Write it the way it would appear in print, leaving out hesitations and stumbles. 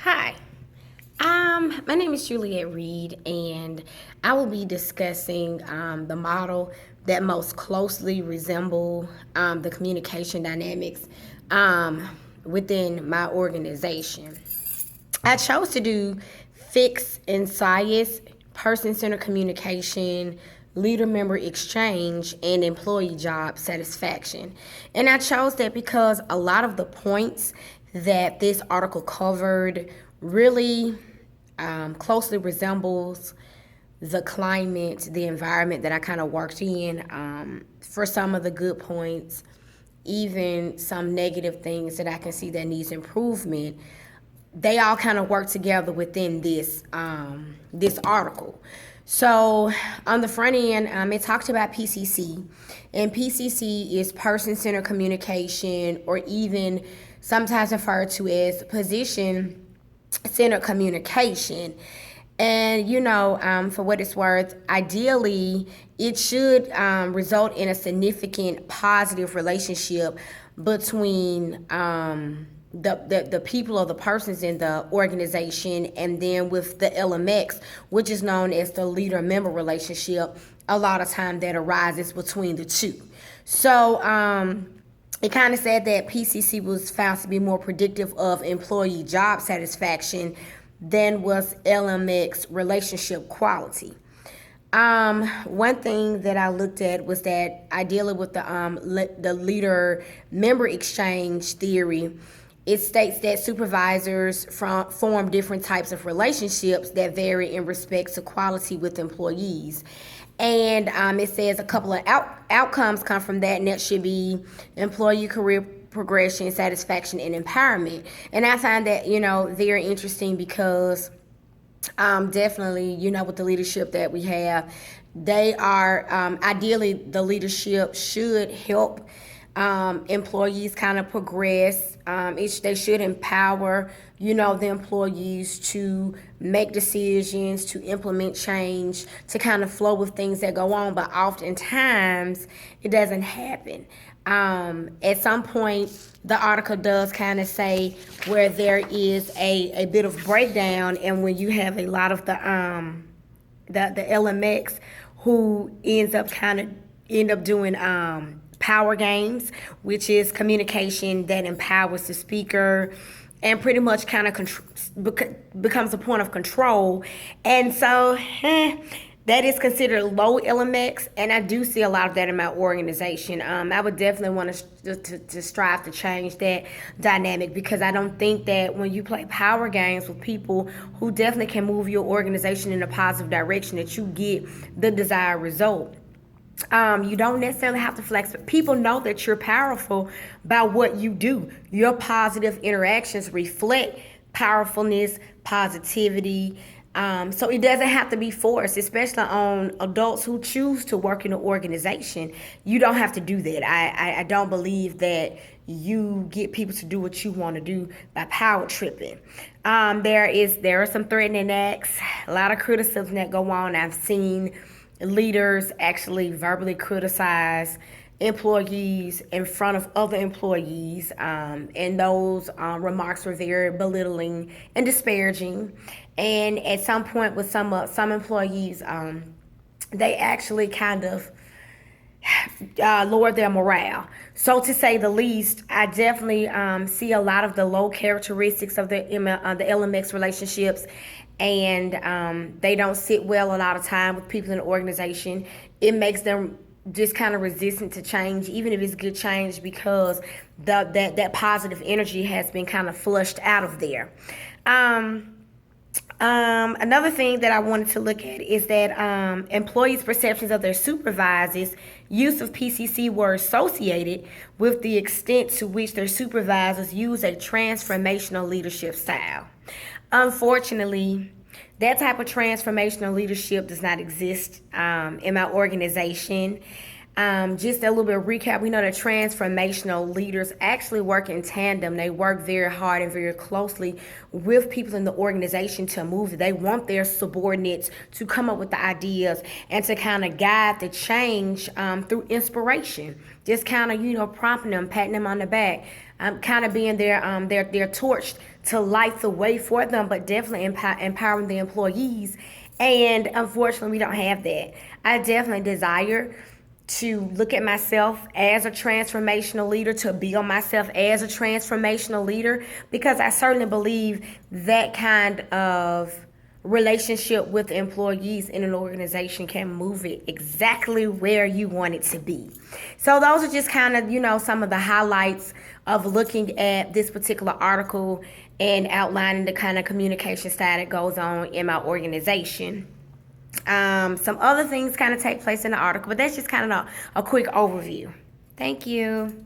Hi, my name is Juliet Reed, and I will be discussing the model that most closely resemble the communication dynamics within my organization. I chose to do fixed and SIAS, person-centered communication, leader-member exchange, and employee job satisfaction. And I chose that because a lot of the points that this article covered really closely resembles the climate, the environment that I kind of worked in. For some of the good points, even some negative things that I can see that needs improvement, they all kind of work together within this article. So on the front end, it talked about PCC, and PCC is person-centered communication, or even sometimes referred to as position-centered communication. And for what it's worth, ideally, it should result in a significant positive relationship between the people or the persons in the organization, and then with the LMX, which is known as the leader-member relationship. A lot of time that arises between the two. So it kind of said that PCC was found to be more predictive of employee job satisfaction than was LMX relationship quality. One thing that I looked at was that ideally with the leader member exchange theory, it states that supervisors form different types of relationships that vary in respect to quality with employees. And it says a couple of outcomes come from that, and that should be employee career progression, satisfaction, and empowerment. And I find that, very interesting because definitely, with the leadership that we have, they are ideally the leadership should help employees kind of progress. They should empower, the employees to make decisions, to implement change, to kind of flow with things that go on. But oftentimes, it doesn't happen. At some point, the article does kind of say where there is a bit of breakdown, and when you have a lot of the LMX who end up doing power games, which is communication that empowers the speaker and pretty much kind of becomes a point of control. And so that is considered low LMX, and I do see a lot of that in my organization. I would definitely want to strive to change that dynamic, because I don't think that when you play power games with people who definitely can move your organization in a positive direction, that you get the desired result. You don't necessarily have to flex, but people know that you're powerful by what you do. Your positive interactions reflect powerfulness, positivity. So it doesn't have to be forced, especially on adults who choose to work in an organization. You don't have to do that. I don't believe that you get people to do what you want to do by power tripping. There are some threatening acts, a lot of criticism that go on. I've seen leaders actually verbally criticize employees in front of other employees, and those remarks were very belittling and disparaging. And at some point with some employees, they actually kind of lower their morale. So to say the least, I definitely see a lot of the low characteristics of the LMX relationships, and they don't sit well a lot of time with people in the organization. It makes them just kind of resistant to change, even if it's good change, because that positive energy has been kind of flushed out of there. Another thing that I wanted to look at is that employees' perceptions of their supervisors' use of PCC were associated with the extent to which their supervisors use a transformational leadership style. Unfortunately, that type of transformational leadership does not exist in my organization. Just a little bit of recap. We know that transformational leaders actually work in tandem. They work very hard and very closely with people in the organization to move. They want their subordinates to come up with the ideas and to kind of guide the change through inspiration. Just kind of, prompting them, patting them on the back. kind of being their torch to light the way for them, but definitely empowering the employees. And unfortunately, we don't have that. I definitely desire to look at myself as a transformational leader, to build myself as a transformational leader, because I certainly believe that kind of relationship with employees in an organization can move it exactly where you want it to be. So those are just kind of, some of the highlights of looking at this particular article and outlining the kind of communication style that goes on in my organization. Some other things kind of take place in the article, but that's just kind of a quick overview. Thank you.